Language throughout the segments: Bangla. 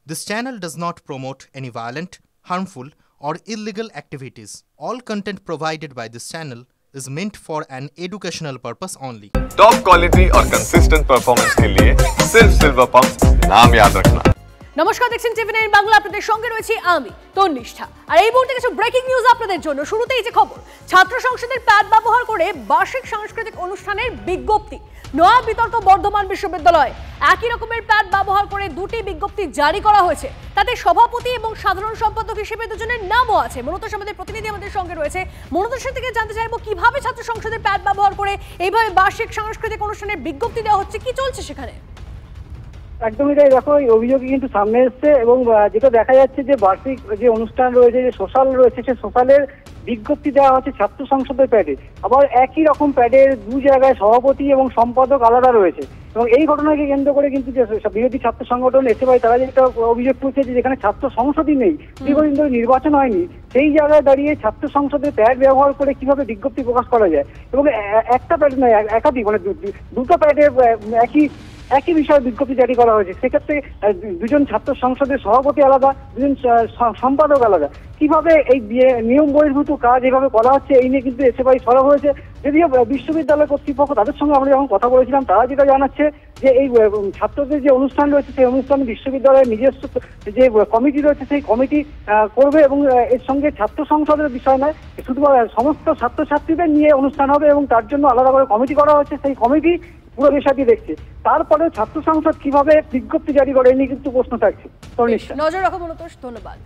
This channel does not promote any violent, harmful, or illegal activities. All content provided by this channel is meant for an educational purpose only. Top quality और कंसिस्टेंट परफॉर्मेंस के लिए सिर्फ सिल्वर पंप नाम याद रखना। নমস্কার, দেখছেন টিভি9 বাংলা। আপনাদের সঙ্গে রয়েছি আমি তন্নিষ্ঠা। আর এই মুহূর্তে কিছু ব্রেকিং নিউজ আপনাদের জন্য। শুরুতেই যে খবর, ছাত্র সংসদের প্যাড ব্যবহার করে বার্ষিক সাংস্কৃতিক অনুষ্ঠানের বিজ্ঞপ্তি। নয়া বিতর্ক বর্ধমান বিশ্ববিদ্যালয়। একই রকমের প্যাড ব্যবহার করে দুটি বিজ্ঞপ্তি জারি করা হয়েছে। তাতে সভাপতি এবং সাধারণ সম্পাদক হিসেবে দুজনের নামও আছে। মনোতোষ আমাদের প্রতিনিধি আমাদের সঙ্গে রয়েছে। মনোতোষের থেকে জানতে চাইবো কিভাবে ছাত্র সংসদের প্যাড ব্যবহার করে এইভাবে বার্ষিক সাংস্কৃতিক অনুষ্ঠানের বিজ্ঞপ্তি দেওয়া হচ্ছে, কি চলছে সেখানে? একদমই তাই। দেখো, এই অভিযোগই কিন্তু সামনে এসছে এবং যেটা দেখা যাচ্ছে যে বার্ষিক যে অনুষ্ঠান রয়েছে, যে সোশ্যাল রয়েছে, সে সোশ্যালের বিজ্ঞপ্তি দেওয়া হচ্ছে ছাত্র সংসদের প্যাডে। আবার একই রকম প্যাডের দু জায়গায় সভাপতি এবং সম্পাদক আলাদা রয়েছে। এবং এই ঘটনাকে কেন্দ্র করে কিন্তু যে বিরোধী ছাত্র সংগঠন এসএফআই তারা যেটা অভিযোগ করছে যে যেখানে ছাত্র সংসদই নেই, দীর্ঘদিন ধরে নির্বাচন হয়নি, সেই জায়গায় দাঁড়িয়ে ছাত্র সংসদের প্যাড ব্যবহার করে কিভাবে বিজ্ঞপ্তি প্রকাশ করা যায়। এবং একটা প্যাড নয়, একাধিক মানে দুটো প্যাডে একই বিষয়ে বিজ্ঞপ্তি জারি করা হয়েছে। সেক্ষেত্রে দুজন ছাত্র সংসদের সভাপতি আলাদা, দুজন সম্পাদক আলাদা। কিভাবে এই নিয়ম বহির্ভূত কাজ এভাবে করা হচ্ছে, এই নিয়ে কিন্তু এসএফআই সরব হয়েছে। যদিও বিশ্ববিদ্যালয় কর্তৃপক্ষ, তাদের সঙ্গে আমরা যখন কথা বলেছিলাম, তারা যেটা জানাচ্ছে যে এই ছাত্রদের যে অনুষ্ঠান রয়েছে, সেই অনুষ্ঠানে বিশ্ববিদ্যালয়ের নিজস্ব যে কমিটি রয়েছে, সেই কমিটি করবে এবং এর সঙ্গে ছাত্র সংসদের বিষয় নয়, শুধু সমস্ত ছাত্রছাত্রীদের নিয়ে অনুষ্ঠান হবে এবং তার জন্য আলাদা করে কমিটি করা হচ্ছে। সেই কমিটি পুরো বিষয়টি দেখছে। তারপরে ছাত্র সংসদ কিভাবে বিজ্ঞপ্তি জারি করে, এ নিয়ে কিন্তু প্রশ্ন থাকছে। নজর রাখো মনোতোষ, ধন্যবাদ।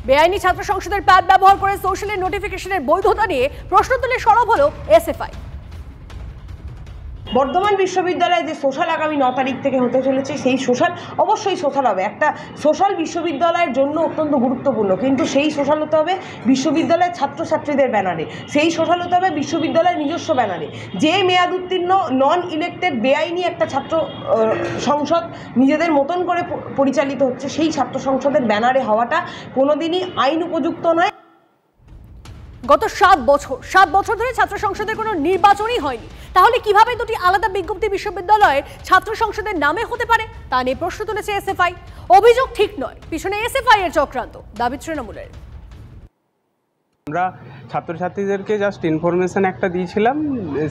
বেআইনি ছাত্র সংসদের প্যাড ব্যবহার করে সোশ্যালের নোটিফিকেশনের বৈধতা নিয়ে প্রশ্ন তুলে সরব হলো এসএফআই। বর্ধমান বিশ্ববিদ্যালয়ে যে সোশ্যাল আগামী 9 তারিখ থেকে হতে চলেছে, সেই সোশ্যাল অবশ্যই সোশ্যাল হবে। একটা সোশ্যাল বিশ্ববিদ্যালয়ের জন্য অত্যন্ত গুরুত্বপূর্ণ, কিন্তু সেই সোশ্যাল হতে হবে বিশ্ববিদ্যালয়ের ছাত্রছাত্রীদের ব্যানারে, সেই সোশ্যাল হতে হবে বিশ্ববিদ্যালয়ের নিজস্ব ব্যানারে। যে মেয়াদ উত্তীর্ণ নন ইলেক্টেড বেআইনি একটা ছাত্র সংসদ নিজেদের মতন করে পরিচালিত হচ্ছে, সেই ছাত্র সংসদের ব্যানারে হওয়াটা কোনোদিনই আইন উপযুক্ত নয়। গত 7 বছর ধরে ছাত্র সংসদের কোনো নির্বাচনই হয়নি, তাহলে কিভাবে দুটি আলাদা বিজ্ঞপ্তি বিশ্ববিদ্যালয়ের ছাত্র সংসদের নামে হতে পারে, তা নিয়ে প্রশ্ন তুলেছে এসএফআই। অভিযোগ ঠিক নয়, পিছনে এসএফআই এর চক্রান্ত, দাবি তৃণমূলের। আমরা ছাত্রছাত্রীদেরকে জাস্ট ইনফরমেশন একটা দিয়েছিলাম,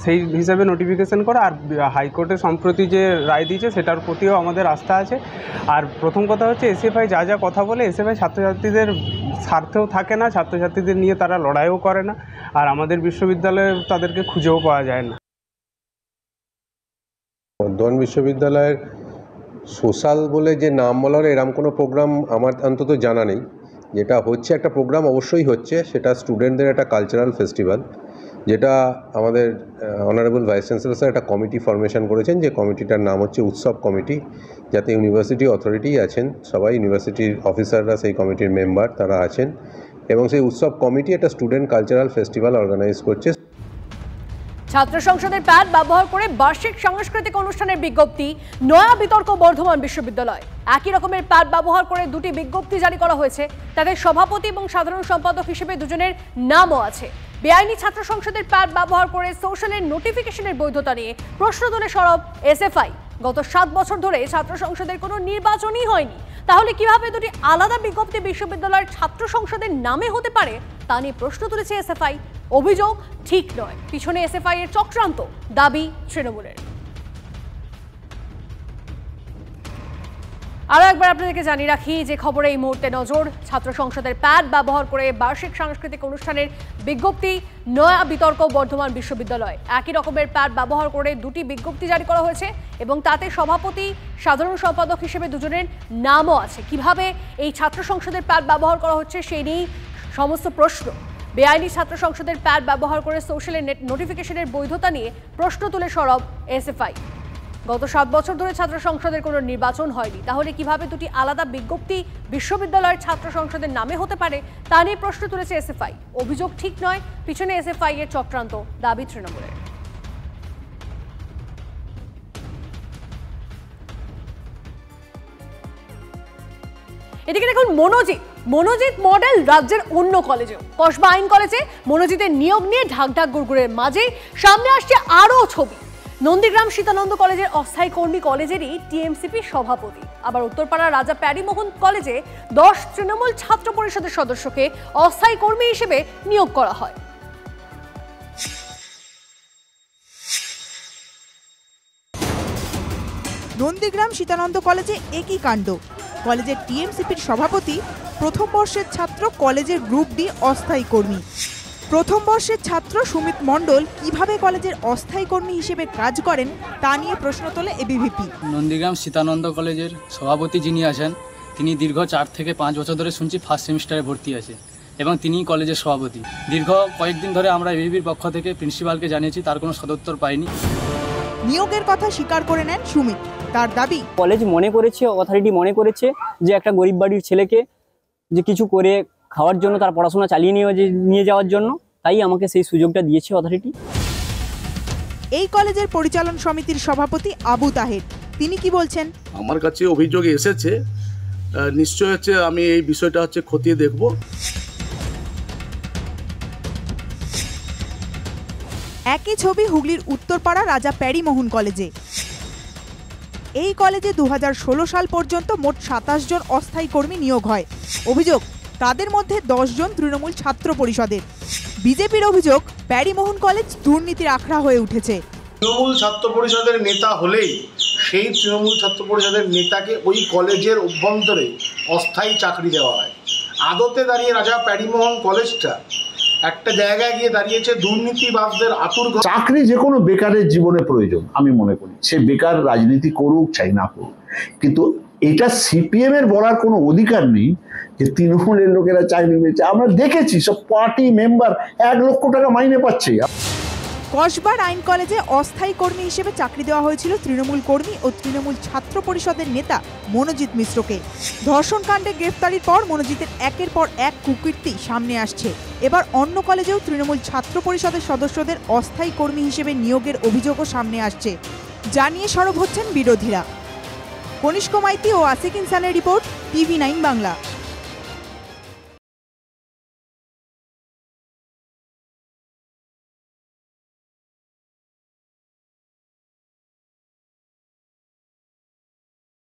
সেই হিসাবে নোটিফিকেশন করা। আর হাইকোর্টে সম্প্রতি যে রায় দিয়েছে সেটার প্রতিও আমাদের আস্থা আছে। আর প্রথম কথা হচ্ছে, এসএফআই যা কথা বলে, এসএফআই ছাত্রছাত্রীদের স্বার্থেও থাকে না, ছাত্রছাত্রীদের নিয়ে তারা লড়াইও করে না। আর আমাদের বিশ্ববিদ্যালয়ে তাদেরকে খুঁজেও পাওয়া যায় না। বর্ধমান বিশ্ববিদ্যালয়ের সোশ্যাল বলে যে নাম বলার এরকম কোনো প্রোগ্রাম আমার অন্তত জানা নেই। যেটা হচ্ছে, একটা প্রোগ্রাম অবশ্যই হচ্ছে, সেটা স্টুডেন্টদের একটা কালচারাল ফেস্টিভ্যাল, যেটা আমাদের অনারেবল ভাইস চ্যান্সেলর স্যার একটা কমিটি ফরমেশন করেছেন, যে কমিটিটার নাম হচ্ছে উৎসব কমিটি, যাতে ইউনিভার্সিটি অথরিটি আছেন, সবাই ইউনিভার্সিটির অফিসাররা সেই কমিটির মেম্বার তারা আছেন। এবং সেই উৎসব কমিটি একটা স্টুডেন্ট কালচারাল ফেস্টিভ্যাল অর্গানাইজ করছে। ছাত্র সংসদের প্যাড ব্যবহার করে বার্ষিক সাংস্কৃতিক অনুষ্ঠানের বিজ্ঞপ্তি, নয়া বিতর্ক বর্ধমান বিশ্ববিদ্যালয়। একই রকমের প্যাড ব্যবহার করে দুটি বিজ্ঞপ্তি জারি করা হয়েছে, তাদের সভাপতি এবং সাধারণ সম্পাদক হিসেবে দুজনের নামও আছে। বেআইনি ছাত্র সংসদের প্যাড ব্যবহার করে সোশ্যালের নোটিফিকেশনের বৈধতা নিয়ে প্রশ্ন তুলে সরব এসএফআই। গত 7 বছর ধরে ছাত্র সংসদের কোনো নির্বাচনই হয়নি, তাহলে কিভাবে দুটি আলাদা বিজ্ঞপ্তি বিশ্ববিদ্যালয়ের ছাত্র সংসদের নামে হতে পারে, তা নিয়ে প্রশ্ন তুলেছে এসএফআই। অভিযোগ ঠিক নয়, পিছনে এসএফআই এর চক্রান্ত, দাবি তৃণমূলের। আরো একবার আপনাদেরকে জানিয়ে রাখি যে খবরে এই মুহূর্তে নজর, ছাত্র সংসদের প্যাড ব্যবহার করে বার্ষিক সাংস্কৃতিক অনুষ্ঠানের বিজ্ঞপ্তি, নয়া বিতর্ক বর্ধমান বিশ্ববিদ্যালয়। একই রকমের প্যাড ব্যবহার করে দুটি বিজ্ঞপ্তি জারি করা হয়েছে এবং তাতে সভাপতি, সাধারণ সম্পাদক হিসেবে দুজনের নামও আছে। কিভাবে এই ছাত্র সংসদের প্যাড ব্যবহার করা হচ্ছে, সেই নিয়েই সমস্ত প্রশ্ন। বেআইনি ছাত্র সংসদের প্যাড ব্যবহার করে সোশ্যালের নোটিফিকেশনের বৈধতা নিয়ে প্রশ্ন তুলে সরব এসএফআই। গত 7 বছর ধরে ছাত্র সংসদের কোনো নির্বাচন হয়নি, তাহলে কিভাবে দুটি আলাদা বিজ্ঞপ্তি বিশ্ববিদ্যালয়ের ছাত্র সংসদের নামে হতে পারে, তা নিয়ে প্রশ্ন তুলেছে এসএফআই। অভিযোগ ঠিক নয়, পিছনে এসএফআই এর চক্রান্ত, দাবি তৃণমূলের। এদিকে দেখুন, মনোজিৎ মডেল রাজ্যের অন্য কলেজেও। কসবা আইন কলেজে মনোজিতের নিয়োগ নিয়ে ঢাকঢাক গুড়গুড়ের মাঝেই সামনে আসছে আরও ছবি। নন্দীগ্রাম সীতানন্দ কলেজের অস্থায়ী কর্মী কলেজেরই টিএমসিপি সভাপতি। আবার উত্তরপাড়া রাজা প্যারীমোহন কলেজে 10 তৃণমূল ছাত্র পরিষদের সদস্যকে অস্থায়ী কর্মী হিসেবে নিয়োগ করা হয়। নন্দীগ্রাম সীতানন্দ কলেজে একই কাণ্ড। কলেজের টিএমসিপির সভাপতি, প্রথম বর্ষের ছাত্র কলেজের গ্রুপ ডি অস্থায়ী কর্মী। প্রথম বর্ষের ছাত্র সুমিত মণ্ডল কিভাবে কলেজের অস্থায়ী কর্মী হিসেবে কাজ করেন তা নিয়ে প্রশ্ন তোলে এবিভিপি। নন্দীগ্রাম সীতানন্দ কলেজের সভাপতি যিনি আছেন, তিনি দীর্ঘ 4 থেকে 5 বছর ধরে শুনছি ফার্স্ট সেমিস্টারে ভর্তি আছে এবং তিনি কলেজের সভাপতি। দীর্ঘ কয়েকদিন ধরে আমরা এবিভিপির পক্ষ থেকে প্রিন্সিপালকে জানিয়েছি, তার কোনো সদুত্তর পাইনি। নিয়োগের কথা স্বীকার করে নেন সুমিত। তার দাবি, কলেজ মনে করেছে, অথরিটি মনে করেছে যে একটা গরিব বাড়ির ছেলেকে যে কিছু করে খাওয়ার জন্য, তার পড়াশোনা চালিয়ে নিয়ে যাওয়ার জন্য, তাই আমাকে সেই সুযোগটা দিয়েছে অথরিটি। এই কলেজের পরিচালন সমিতির সভাপতি আবু তাহের, তিনি কি বলছেন? আমার কাছে অভিযোগ এসেছে, নিশ্চয় হচ্ছে আমি এই বিষয়টা খতিয়ে দেখব। একই ছবি হুগলির উত্তরপাড়া রাজা প্যারীমোহন কলেজে। এই কলেজে 2016 সাল পর্যন্ত মোট 27 জন অস্থায়ী কর্মী নিয়োগ হয়। অভিযোগ, তাদের মধ্যে 10 জন তৃণমূল ছাত্র পরিষদের। বিজেপির অভিযোগ, প্যারীমোহন কলেজ দুর্নীতির আখড়া হয়ে উঠেছে। তৃণমূল ছাত্র পরিষদের নেতা হলেই সেই তৃণমূল ছাত্র পরিষদের নেতাকে ওই কলেজের অভ্যন্তরে অস্থায়ী চাকরি দেওয়া হয়। আদতে দাঁড়িয়ে রাজা প্যারীমোহন কলেজটা একটা জায়গায় গিয়ে দাঁড়িয়েছে দুর্নীতিবাজদের আতুরঘর। চাকরি যে কোনো বেকারের জীবনে প্রয়োজন আমি মনে করি, সে বেকার রাজনীতি করুক চাই না করুক, কিন্তু এটা সিপিএম এর বলার কোনো অধিকার নেই যে তৃণমূলের লোকেরা চাকরি পেয়েছে। আমরা দেখেছি সব পার্টি মেম্বার 1 লক্ষ টাকা মাইনে পাচ্ছে। কসবার আইন কলেজে অস্থায়ী কর্মী হিসেবে চাকরি দেওয়া হয়েছিল তৃণমূল কর্মী ও তৃণমূল ছাত্র পরিষদের নেতা মনোজিৎ মিশ্রকে। ধর্ষণকাণ্ডে গ্রেফতারির পর মনোজিতের একের পর এক কুকীর্তি সামনে আসছে। এবার অন্য কলেজেও তৃণমূল ছাত্র পরিষদের সদস্যদের অস্থায়ী কর্মী হিসেবে নিয়োগের অভিযোগও সামনে আসছে, জানিয়ে সরব হচ্ছেন বিরোধীরা। কনিষ্ক মাইতি ও আসিক ইনসানের রিপোর্ট, TV9 বাংলা।